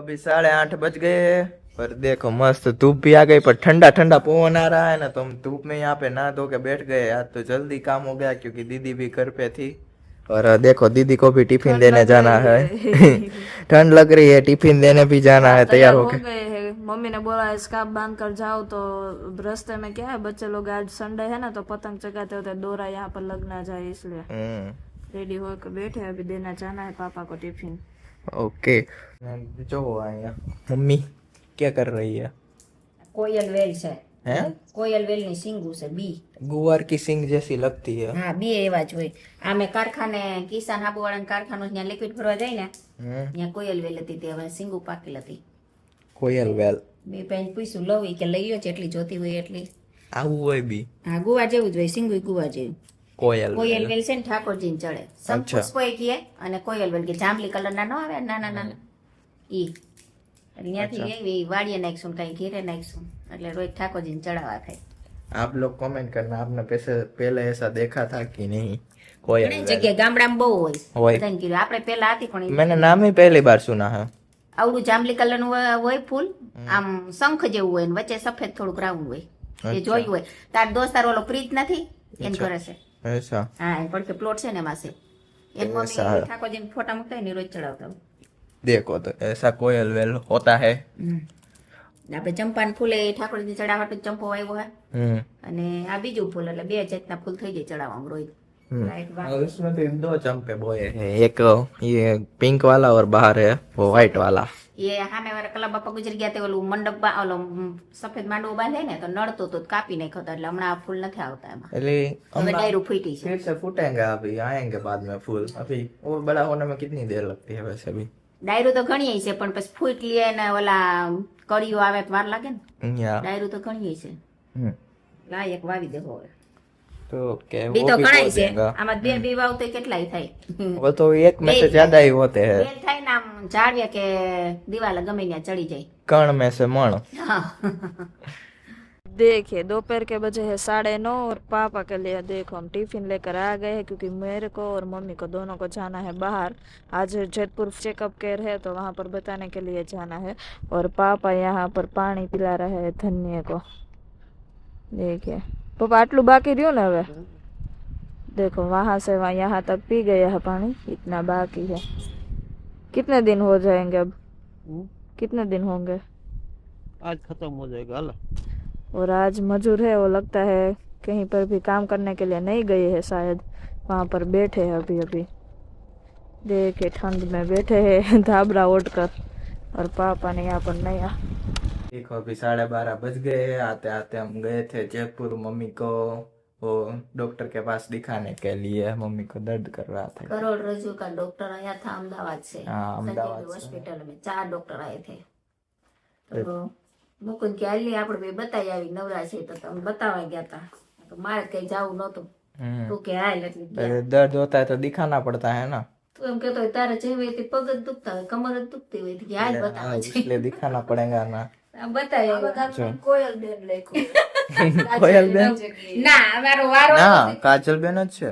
अभी 8:30 बज गए हैं। पर देखो मस्त धूप भी आ गई, पर ठंडा ठंडा पवन आ रहा है ना, तो हम धूप में यहाँ पे नहा धो के बैठ गए। आज तो जल्दी काम हो गया क्योंकि दीदी भी घर पे थी। और देखो दीदी को भी टिफिन देने जाना है। ठंड लग रही है, टिफिन देने भी जाना है तैयार हो होके। गए हैं। मम्मी ने बोला स्कार्फ बांध कर जाओ, तो रास्ते में क्या है, बच्चे लोग आज संडे है ना, तो पतंग चगाते होते डोरा यहाँ पर लग ना जाए, इसलिए रेडी होकर बैठे। अभी देना जाना है पापा को टिफिन। ओके। जो आया मम्मी क्या कर रही है? कोयल वेल છે હે? કોયલ વેલ ની સિંગુ છે બી गुवार की सिंग जैसी लगती है। હા બી એવા જ હોય આમે કારખાને કિસાન હાબુવાળા કારખાનું ત્યાં લિક્વિડ ભરવા જાય ને ત્યાં કોયલ વેલ હતી તે હવે સિંગુ પાકેલ હતી कोयल वेल બે પેન પૂછ્યું લવ ઈ કે લઈ લો જેટલી જોતી હોય એટલી આવું હોય બી હા ગુવા જેવું જ હોય સિંગુ ગુવા જેવું કોયલ કોયલ વેલ વેલ છે ને ઠાકોરજી ને ચડે સંપુષ્પ કીએ અને કોયલ વેલ કે જાંબલી કલર ના ન આવે નાના નાના ઈ ત્યાંથી એવી વાડીએ નાખશું કઈ ઘેરે નાખશું એટલે રોજ ઠાકોરજી ને ચડાવવા થાય। आप लोग कमेंट करना आपने पहले ऐसा देखा था कि नहीं कोयल ઘણી वेल? જગ્યાએ ગામડામાં બહુ હોય હોય। બધાને કીધું આપણે પેલા હતી પણ मैंने नाम ही पहली बार सुना है। આવડું જાંબલી કલર નું હોય ફૂલ આમ શંખ જેવું હોય ને વચ્ચે સફેદ થોડુંક રાઉન્ડ હોય એ જોયું હોય તાર દોસ્તાર ઓલો પ્રીત નથી એમ કરે છે ऐसा હા એ પડકે પ્લોટ છે ને એમાં છે એમ મમ્મી ઠાકોરજી ને ફોટા મૂકતા ને રોજ ચડાવતા હોય। देखो तो ऐसा कोयल वेल होता है। આપણે ચંપાનું ફૂલ એ ઠાકોરજી ચડાવવા માટે ચંપો આવ્યો હે અને આ બીજું ફૂલ એટલે બે જાતના ફૂલ થઈ જાય ચડાવવામાં રોજ લાઈટ વાળા। और इसमें तो 2 चंपे बोए हैं, एक ये पिंक वाला और बाहर है वो व्हाइट वाला। એ સામે વાળા કલા બાપા ગુજરી ગયા તે ઓલું મંડપ ઓલો સફેદ માંડવો બાંધે ને તો નડતો તો કાપી નાખ્યો હતો એટલે હમણાં આ ફૂલ નથી આવતા એમાં अरे હવે ડાયરું ફૂટી છે। फिर से फूटेंगे, अभी आएंगे बाद में फूल। अभी और बड़ा होने में कितनी देर लगती है वैसे भी? ડાયરું તો ઘણી છે પણ પછી ફૂટ લે ને ઓલા કળીઓ આવે તો વાર લાગે ને या ડાયરું તો ઘણી છે લા એક વાવી દેવો હવે तो क्या બી वो તો भी ઘણાય बो છે देगा। આમાં બે વાવ તો કેટલાય થાય वो तो एक में से ज्यादा ही होते हैं। બેલ થાય ને આમ ઝાડવે કે દિવાલે ગમે ત્યાં ચડી જાય। कण में से मण। હા देखिए दोपहर के बजे है 9:30 और पापा के लिए देखो हम टिफिन लेकर आ गए हैं, क्योंकि मेरे को और मम्मी को दोनों को जाना है बाहर। आज जेतपुर चेकअप केयर है तो वहाँ पर बताने के लिए जाना है। और पापा यहाँ पर पानी पिला रहे हैं धन्य को। देखिए पापा आटलू बाकी रह्यो ने हवे देखो वहाँ से वहाँ यहाँ तक पी गए है पानी, इतना बाकी है। कितने दिन हो जाएंगे अब? कितने दिन होंगे? आज खत्म हो जाएगा। अल्लाह और आज मजूर है वो लगता है कहीं पर भी काम करने के लिए नहीं गए हैं, शायद वहाँ पर बैठे हैं अभी अभी। देखे ठंड में बैठे हैं धाबरा ओढ़ कर, और पापा ने यहाँ पर नया। देखो अभी 12:30 बज गए हैं। आते आते हम गए थे जयपुर मम्मी को वो डॉक्टर के पास दिखाने के लिए। मम्मी को दर्द कर रहा था। करोड़रज्जू का डॉक्टर आया था अहमदाबाद से। हाँ, अहमदाबाद से। हॉस्पिटल में 4 डॉक्टर आए थे तो मुकुंद के हाली આપણે બે બતાઈ આવી નવરા છે તો તમે બતાવવા ગયા હતા તો મારે કઈ જાવું નહોતું તું કે હાલ એટલે ગયા। दर्द होता है तो दिखाना पड़ता है ना, તું એમ કહેતો હોય તારે જેવી હતી પગ જ દુખતા હોય કમર જ દુખતી હોય કે હાલ हाँ, બતાવવા છે इसलिए दिखाना पड़ेगा ना। બતાવી આવ્યા। कोयल बेन लेको कोयल बेन ના મારો વારો ना काजल बेन ज छे।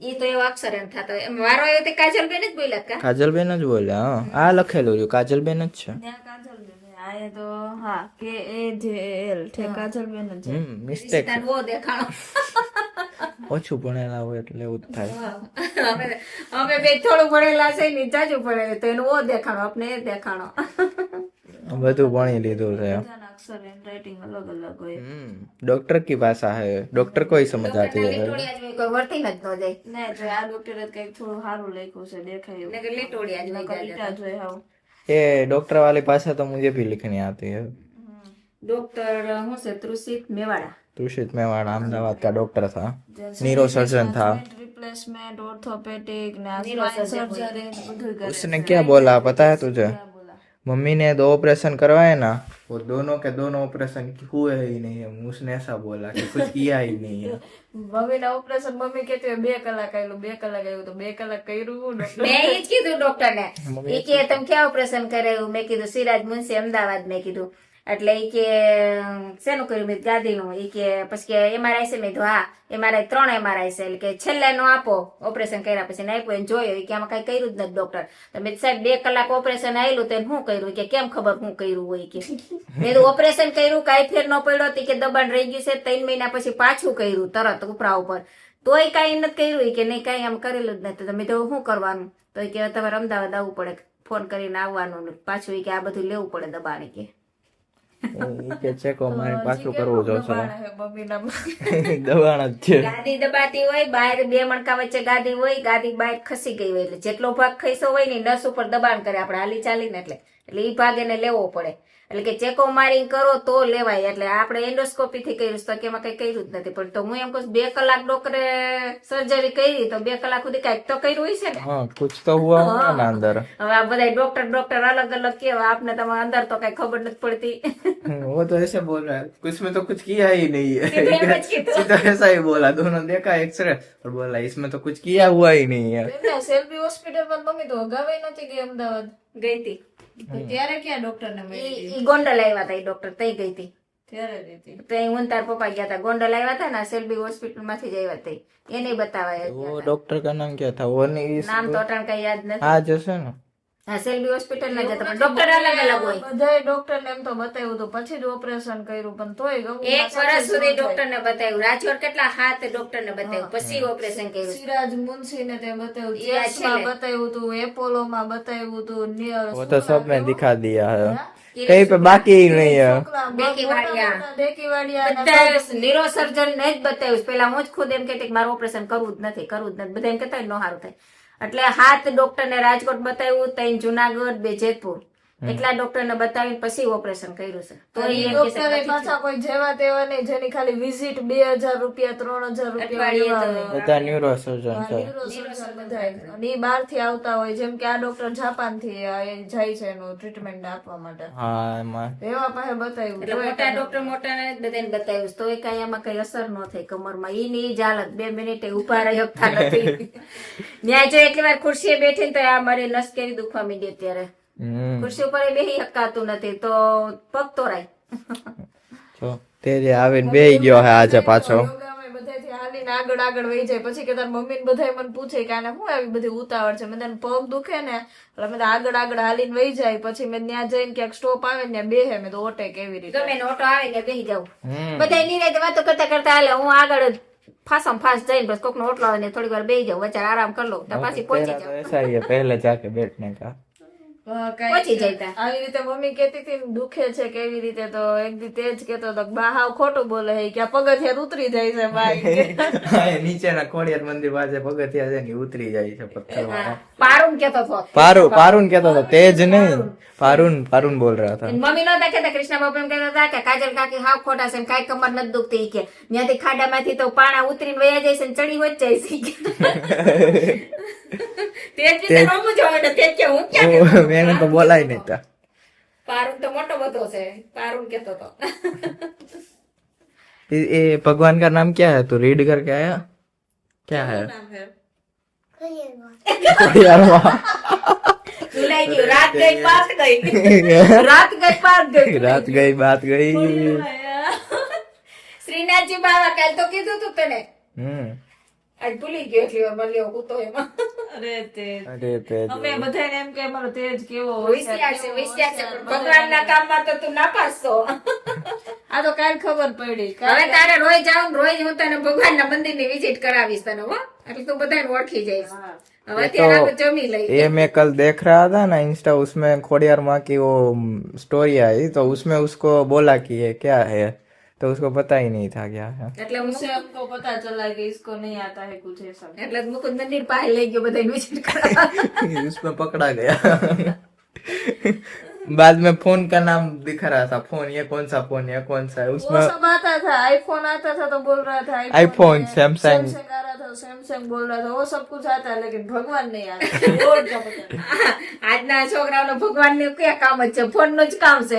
એ તો એવો અક્ષર એમ થતો એમ વારો આવ્યો તે કાજલ બેન જ બોલ્યા કા काजल बेन ज बोले। हाँ आ लखेलू रह्યું काजल बेन ज छे। काजल बेन आए तो हाँ KAJL ठे काजल बेन ज मिस्टेक તાર વો દેખાણો ઓછું ભણેલા હોય એટલે એવું જ થાય। અમે બે થોડું ભણેલા છે ને જાજુ ભણેલું તો એનું ઓ દેખાણો આપણે એ દેખાણો। બધું ભણી લીધું છે। अक्षर एंड राइटिंग अलग अलग हो। डॉक्टर की भाषा है, डॉक्टर को ही समझ आती है। લીટોડિયા જ હોય, કોઈ વર્તી ન જાય नहीं जो आ डॉक्टर कई थोड़ा हारू लख्યું છે देखाय ને કે લીટોડિયા જ હોય લીટા જોઈ હાવ। ये डॉक्टर वाली भाषा तो मुझे भी लिखनी आती है। ડોક્ટર હું છે ત્રુષિત મેવાડા तुषित मेवाड़ा अहमदाबाद का डॉक्टर था, न्यूरो सर्जन था। रिप्लेसमेंट ऑर्थोपेडिक ने Neurosurgeon सर्जरी બધું કરે। उसने क्या बोला पता है तुझे? मम्मी ने 2 ऑपरेशन करवाए ना, वो दोनों के दोनों ऑपरेशन हुए ही नहीं है। उसने ऐसा बोला कि कुछ किया ही नहीं है। મમ્મી ના ઓપરેશન મમ્મી કહેતી હોય 2 કલાક આયલું 2 કલાક આવ્યું તો 2 કલાક કર્યું ડોક્ટર। મેં એ જ કીધું ડોક્ટર ને એ કે તમે ક્યાં ઓપરેશન કરાયું મેં કીધું સિરાજ મુંશી અમદાવાદ મેં કીધું એટલે ઈ કે શેનું કર્યું મેં ગાદીનું ઈ કે પછી કે એમઆરઆઈ છે મેં કીધું હા એમઆરઆઈ 3 એમઆરઆઈ છે એટલે કે છેલ્લે નો આપો ઓપરેશન કર્યા પછી આપ્યો એને જોયો ઈ કે આમાં કઈ કર્યું જ નથી ડોક્ટર તો મેં સાહેબ 2 કલાક ઓપરેશન આવેલું તો શું કર્યું કે કેમ ખબર શું કર્યું હોય કે મેં તો ઓપરેશન કર્યું કાંઈ ફેર ન પડ્યો તો કે દબાણ રહી ગયું છે 3 મહિના પછી પાછું કર્યું તરત ઉપરા ઉપર તોય કાંઈ નથી કર્યું કે નહીં કાંઈ આમ કરેલું જ નથી તો મેં તો શું કરવાનું તો ઈ કે તમારે અમદાવાદ આવવું પડે ફોન કરીને આવવાનું ને પાછું ઈ કે આ બધું લેવું પડે દબાણ કે કે ચેકો મારે પાછું કરવું જોશે મમ્મીના દબાણ જ છે ગાદી દબાતી હોય બહાર 2 મણકા વચ્ચે ગાદી હોય ગાદી બહાર ખસી ગઈ હોય એટલે જેટલો ભાગ ખસ્યો હોય ને નસ ઉપર દબાણ કરે આપણે હાલી ચાલીને એટલે ઈ ભાગ એને લેવો પડે એટલે કે ચેકો મારીને કરો તો લેવાય એટલે આપણે એન્ડોસ્કોપી થી કર્યું તો કે એમાં કઈ કર્યું જ નથી પણ તો હું એમ કહું 2 કલાક ડોક્ટરે સર્જરી કરી તો 2 કલાક સુધી કઈક તો કર્યું હોય છે ને हाँ कुछ तो हुआ होगा ना अंदर હવે આ બધા ડોક્ટર અલગ અલગ કેવા આપને તમારે અંદર તો કઈ ખબર નથી પડતી वो तो ऐसे बोल रहा है कुछ में तो कुछ किया ही नहीं सीधे है मच की तो। सीधा ऐसा ही बोला दोनों देखा एक्सरे और बोला इसमें तो कुछ किया हुआ ही नहीं है એમને સેલ્ફી હોસ્પિટલમાં મમ્મી તો અગાવે નથી ગઈ અમદાવાદ ગઈ હતી તો ત્યારે ક્યાં ડોક્ટરને મળી ઈ ગોંડલ આવ્યા હતા ઈ ડોક્ટર તઈ ગઈ હતી ત્યારે દીધી તઈ હું તાર પપ્પા ગયા હતા ગોંડલ આવ્યા હતા ને સેલ્બી હોસ્પિટલ માંથી જ આવ્યા હતા એને બતાવાય वो डॉक्टर का नाम क्या था वो नहीं નામ તો અટાણ કઈ યાદ નથી हाँ जैसे ना હા સેલ્બી હોસ્પિટલ ના જતા પણ ડોક્ટર અલગ અલગ હોય બધાય ડોક્ટર ને એમ તો બતાવ્યું હતું પછી જ ઓપરેશન કર્યું પણ તોય ગૌ 1 વર્ષ સુધી ડોક્ટર ને બતાવ્યું રાજકોટ કેટલા હાથ ડોક્ટર ને બતાવ્યું પછી ઓપરેશન કર્યું સિરાજ મુનશી ને તે બતાવ્યું ઈ આ ચેસમાં છેલ્લે. બતાવ્યું હતું એપોલો માં બતાવ્યું હતું નિયર वो तो सब में दिखा दिया है कहीं पे बाकी ही नहीं है દેકીવાડિયા બધા ન્યુરોસર્જન ને જ બતાવ્યું પેલા હું જ ખુદ એમ કહેતી કે મારું ઓપરેશન કરવું જ નથી બધા એમ કહેતા નો સારું થાય એટલે હાથ ડોક્ટર ને રાજકોટ બતાવ્યું તઈ જુનાગઢ 2 જેતપુર એટલા ડોક્ટર ને બતાવીને પછી ઓપરેશન કર્યું છે તો ઈ એમ કહે છે ડોક્ટરે પાછા કોઈ જેવા તેવા નહીં જેની ખાલી વિઝિટ 2000 રૂપિયા 3000 રૂપિયા અઠવાડિયે તો લેવા હોય. બધા ન્यूरो सर्जन છે ન્યુરોસર્જન બધાય. અને ઈ બહાર થી આવતા હોય જેમ કે આ ડોક્ટર જાપાન થી જાય છે એનું ટ્રીટમેન્ટ આપવા માટે હા એમાં એવા પાસે બતાવ્યું એટલે મોટા ડોક્ટર મોટા ને બધાને બતાવ્યું તો એ કઈ આમાં કઈ અસર ન થઈ કમરમાં ઈ ની જ હાલત 2 મિનિટે ઉભા રહી શકતા નથી ન્યાય જો એટલી વાર ખુરશીએ બેઠી તો આ મારી નસ કેવી દુખવા માંડી અત્યારે ખુરશી ઉપર એ બેહી હકાતું નથી તો પગ તોરાય તો તે જે આવીને બેહી ગયો હે આજે પાછો યોગામાં બધાયથી હાલીને આગળ વહી જાય પછી કે તાર મમ્મી ને બધા મને પૂછે કે આને શું આવી બધી ઉતાવળ છે મેં તને પગ દુખે ને એટલે મેં આગળ હાલીને વહી જાય પછી મેં ત્યાં જઈને ક્યાંક સ્ટોપ આવે ને ત્યાં બેહે મેં તો ઓટે કેવી રીતે ગમે ઓટો આવે ને બેહી જાવ બધા નિરાતે વાતો કરતા કરતા હાલે હું આગળ ફાસમ ફાસ જઈને બસ કોક નો ઓટલો આવે ને થોડી વાર બેહી જાવ વચ્ચે આરામ કરી લો તો પાછી પહોંચી तेरा तो જાવ ऐसा ही है पहले जाके बैठने का પહોંચી જતા આવી રીતે મમ્મી કેતી હતી ને દુખે છે કેવી રીતે તો એક દી તેજ કેતો તો બા હાવ ખોટું બોલે હે કે આ પગથિયા ઉતરી જાય છે ભાઈ નીચેના ખોડિયાર મંદિર પાસે પગથિયા છે ને ઈ ઉતરી જાય છે પથ્થર પારુન કેતો હતો पारून कहता था तेज नहीं पारून बोल रहा था મમ્મી નતા કેતા કૃષ્ણ બાપુ એમ કહેતા હતા કે કાજલ કાકી હાવ ખોટા છે કાઈ કમર નથી દુખતી ઈ કે ત્યાંથી ખાડામાંથી તો પાણા ઉતરીને વયા જાય છે ને ચડી હોત જાય છે તે જ રીતે રમવું જોઈએ તે કે હું ક્યાં मैंने तो बोला ही नहीं था પારુન તો મોટો બધો છે પારુન કેતો હતો ये भगवान का नाम क्या है तू रीड करके आया क्या है खોડિયારમાં ભૂલાઈ ગયું રાત ગઈ પાસ ગઈ રાત ગઈ પાસ ગઈ रात गई बात गई શ્રીનાથજી બાબા કાલ તો કીધું તું તને हम्म આજ ભૂલી ગયો એટલી વાર મળ્યો કૂતો એમાં અરે તે अरे तेज અમે બધાને એમ કે અમારો તેજ કેવો હોશિયાર છે ભગવાનના કામમાં તો તું નાપાસ છો આ તો કાલ ખબર પડી હવે તારે રોજ જાઉં રોજ હું તને ભગવાનના મંદિરની વિઝિટ કરાવીશ તને હો એટલે તું બધાને ઓળખી જઈશ હવે અત્યારે આપણે જમી લઈ ये मैं कल देख रहा था ना इंस्टा उसमें खोडियार माँ की वो स्टोरी आई तो उसमें उसको बोला कि ये क्या है तो उसको पता ही नहीं था क्या है એટલે હું उसे हमको पता चला कि इसको नहीं आता है कुछ ऐसा એટલે મુકુંદ મંદિર પાસે લઈ ગયો બધાને વિઝિટ કરાવવા उसमें पकड़ा गया बाद में फोन का नाम दिखा रहा था फोन ये कौन सा फोन ये कौन सा है वो उसमें सब आता था आईफोन आता था तो बोल रहा था आईफोन है, सैमसंग सैमसंग आ रहा था सैमसंग बोल रहा था वो सब कुछ आता है लेकिन भगवान नहीं आता और क्या पता આજના છોકરાઓને ભગવાનનું ક્યાં કામ જ છે ફોન નું જ કામ છે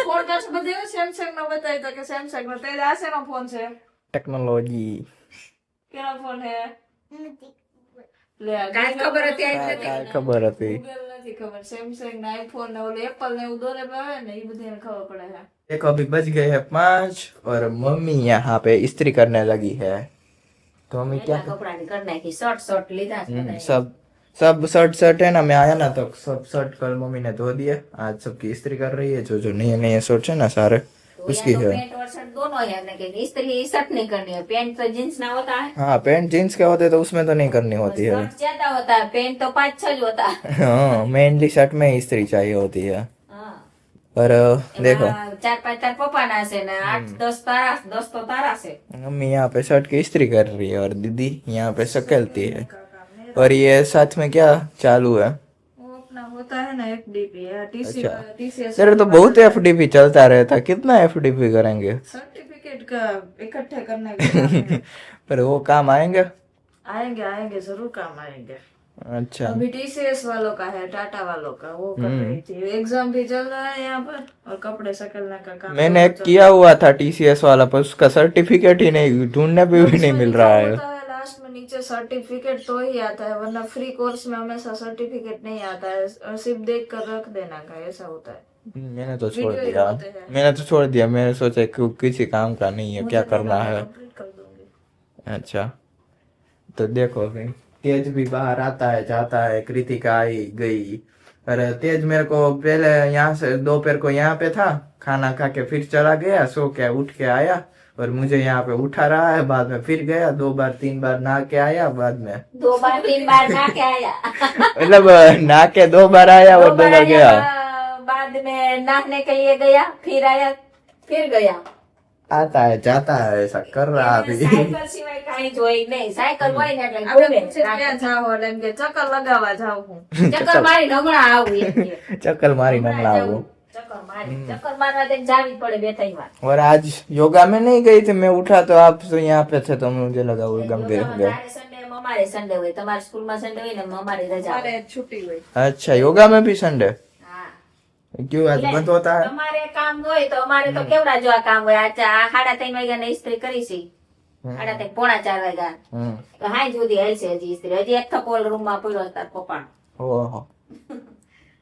फोन का બધે सैमसंग નો બતાય તો કે सैमसंग નો તે આ શેનો ફોન છે टेक्नोलॉजी કેનો ફોન હે લે કાંઈ ખબર હતી આજ નથી काय खबर હતી ગૂગલ નથી खबर सैमसंग ने आईफोन ने ओले एप्पल ने उधर આવે ને એ બધી ખબર પડે है। देखो अभी बज गए हैं 5 और मम्मी यहाँ पे इस्त्री करने लगी है। तो मम्मी क्या એટલા કપડાની કરી નાખી શર્ટ શર્ટ લીધા છે બધાએ. सब शर्ट है ना, मैं आया ना तो सब शर्ट कल मम्मी ने धो दिए, आज सबकी इस्त्री कर रही है। जो नए नए शर्ट है ना सारे तो उसकी या तो है। पैंट और शर्ट दोनों है लेकिन इस्त्री शर्ट नहीं करनी है। पैंट तो जींस ना होता है, हाँ पैंट जीन्स के होते तो उसमें तो नहीं करनी होती है। शर्ट ज्यादा होता है, पैंट तो 5-6 होता है। हाँ मेनली शर्ट में ही इस्त्री चाहिए होती है। हाँ, पर देखो એમાં 4-5 તાર પપ્પાના છે ને 8-10 તારા 10 તો તારા છે। मम्मी यहाँ पे शर्ट की इस्त्री कर रही है और दीदी यहाँ पे सकेलती है। और ये साथ में क्या चालू है? वो अपना होता है ना एफडीपी या अच्छा। टीसीएस तेरे तो बहुत एफडीपी चलता रहता है, कितना एफडीपी करेंगे? सर्टिफिकेट का इकट्ठे करने के काम है। पर वो काम आएंगे? आएंगे आएंगे जरूर काम आएंगे। अच्छा अभी टीसीएस वालों का है, टाटा वालों का, वो कर रही थी। एग्जाम भी चल रहा है यहाँ पर और कपड़े सकेलने का काम मैंने एक किया हुआ था टीसीएस वाला, पर उसका सर्टिफिकेट ही नहीं, ढूंढने पे भी नहीं मिल रहा है। लास्ट में नीचे सर्टिफिकेट तो ही आता है, वरना फ्री कोर्स में हमेशा सर्टिफिकेट नहीं आता है, सिर्फ देख कर रख देना का, ऐसा होता है। मैंने तो छोड़ वीडियो ही दिया, होते हैं। मैंने सोचा कि किसी काम का नहीं है, क्या करना है। कंप्लीट कर दूंगी। अच्छा तो देखो भाई, तेज भी बाहर आता है जाता है, कृतिका आई गई। पर तेज मेरे को पहले यहाँ से दोपहर को यहाँ पे था, खाना खा के फिर चला गया, सो के उठ के आया और मुझे यहाँ पे उठा रहा है। बाद में फिर गया, 2 बार 3 बार नहा के आया, बाद में 2 बार 3 बार नहा के आया। मतलब नहा के 2 बार आया और 2 बार गया। बाद में नहाने के लिए गया, फिर आया, फिर गया। आता है जाता है, ऐसा कर रहा अभी। સાયકલ સિવાય કાંઈ જોઈ નહીં, સાયકલ હોય ને એટલે આપણે ઘૂમે. પૂછે ક્યાં જાઓ એટલે એમ કે ચક્કર લગાવવા જાઉં હું। ચક્કર મારી હમણાં આવું એમ કે. चक्कर मारी नंगला वो। ચક્કર મારવા તો જાવી પડે 2-3 વાર। और आज योगा में नहीं गई थी, मैं उठा तो आप तो यहाँ पे थे तो मुझे लगा वो गम गए होंगे। તારે સન્ડે અમારે સન્ડે હોય, તમારા સ્કૂલમાં સન્ડે હોય ને અમારી રજા હોય। મારે છૂટી હોય। अच्छा योगा में भी संडे હા, क्यों आज बंद होता है? તમારે કામ હોય તો અમારે તો કેવડા જો આ કામ હોય। આ 3:30 વાગ્યાને ઇસ્ત્રી કરી છે, 3:30 પોણા 4 વાગ્યા તો હાઈ સુધી હાલશે હજી ઇસ્ત્રી। હજી એક થપ્પો રૂમમાં પડ્યો તાર પપ્પાનો। ओहो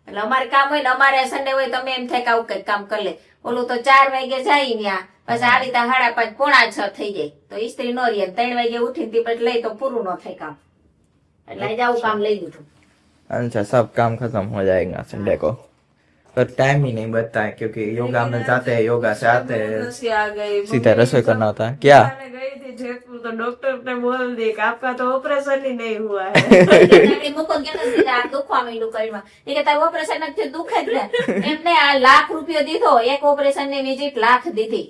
એટલે અમારે કામ હોય ને અમારે સન્ડે હોય તો અમે એમ થાય કે આવું કઈક કામ કરી લે। ઓલું તો 4 વાગે જાય ત્યાં, પછી આવી ત્યાં 5:30 પોણા 6 થઈ જાય તો ઇસ્ત્રી નો રહે। 3 વાગે ઉઠીને તી પછી લઈ તો પૂરું ન થાય કામ। એટલે આજે આવું કામ લઈ લીધું। अच्छा सब काम खत्म हो जाएगा संडे को, पर टाइम ही नहीं बचता है क्योंकि योगा में जाते हैं, योगा से आते हैं, रसी आ गई। सीधा रसोई करना होता है। क्या मैं गई थी जयपुर तो डॉक्टर ने बोल दिया कि आपका तो ऑपरेशन ही नहीं हुआ है। આપણે મૂકો કે તો સીધા આ દુખવા માંડ્યું કઈમાં। એ કે તારું ઓપરેશન જ થયું, દુખે જ ને। એમને આ ₹1,00,000 દીધો, એક ઓપરેશન ની વિઝિટ લાખ દીધી।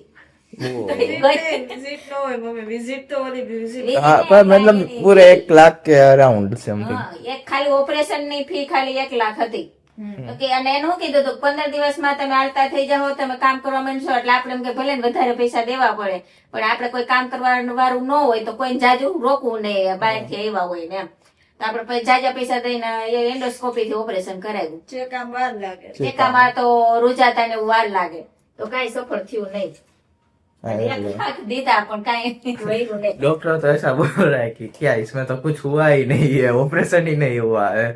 विजिट नो है मम्मी, विजिट तो वाली विजिट। हाँ पर मतलब पूरे 1 लाख के अराउंड समथिंग। હા, એક ખાલી ઓપરેશન ની ફી ખાલી 1 લાખ હતી। ઓકે, અને એનું શું કીધું હતું 15 દિવસમાં તમે આલતા થઈ જાઓ, તમે કામ કરવા માંડશો એટલે આપણે એમ કે ભલે ને વધારે પૈસા દેવા પડે પણ આપણે કોઈ કામ કરવાનું વાળું ન હોય તો કોઈ જાજુ રોકવું નહીં, બહારથી આવ્યા હોય ને એમ તો આપણે પછી જાજા પૈસા દઈને એન્ડોસ્કોપી થી ઓપરેશન કરાવ્યું। જે કામ વાર લાગે। ટેકામાં તો રૂજાતા ને એવું વાર લાગે તો કાંઈ સફળ થયું નહીં। અને 1 લાખ દીધા પણ કાંઈ વળ્યું નહીં। डॉक्टर तो ऐसा बोल रहा है कि क्या इसमें तो कुछ हुआ ही नहीं है, ऑपरेशन ही नहीं हुआ है।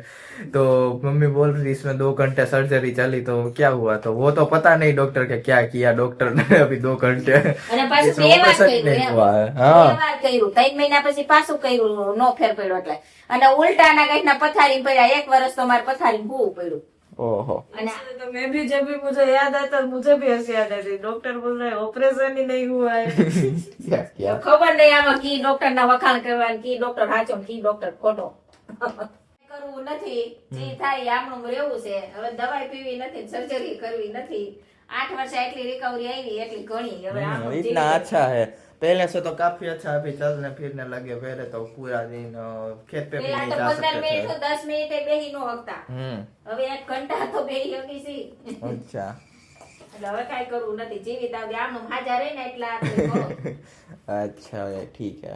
तो मम्मी बोल रही इसमें 2 घंटे सर्जरी चली तो क्या हुआ, तो वो तो पता नहीं डॉक्टर के क्या किया डॉक्टर ने अभी 2 घंटे અને પાછું इसमें 2 વાર ऑपरेशन ही કર્યું नहीं એમ। हुआ है। 2 हाँ વાર કર્યું, 3 મહિના પછી પાછું કર્યું, નો ફેર પડ્યો એટલે। અને ઉલટાના કંઈકના પથારી પડ્યા, 1 વર્ષ તો મારે પથારી ભૂવું પડ્યું। ओहो અને तो मैं भी जब भी मुझे याद आता मुझे भी हंसी आ जाती। डॉक्टर बोल रहे ऑपरेशन ही नहीं हुआ है। क्या क्या ખબર નહીં આમાં કી ડોક્ટર ના વખાણ કરવા કી ડોક્ટર સાચો ને કી ડોક્ટર ખોટો। કરવું નથી, જે થાય આમનું રહેવું છે। હવે દવાઈ પીવી નથી, સર્જરી કરવી નથી। 8 વર્ષે એટલી રિકવરી આવી એટલી ઘણી। હવે આમનું इतना अच्छा है, पहले से तो काफी अच्छा, अभी चलने फिरने लगे। पहले तो पूरा दिन खेत पे भी પેલા नहीं તો जा 15 सकते મિનિટ थे। 10 મિનિટે બેહી નો હકતા, हम्म હવે 1 ઘંટા તો બેહી હકી છી। अच्छा એટલે હવે કાંઈ કરવું નથી, જીવિત આવતી આમનું હાજર રહે ને એટલા આપણે કરો। अच्छा ठीक है।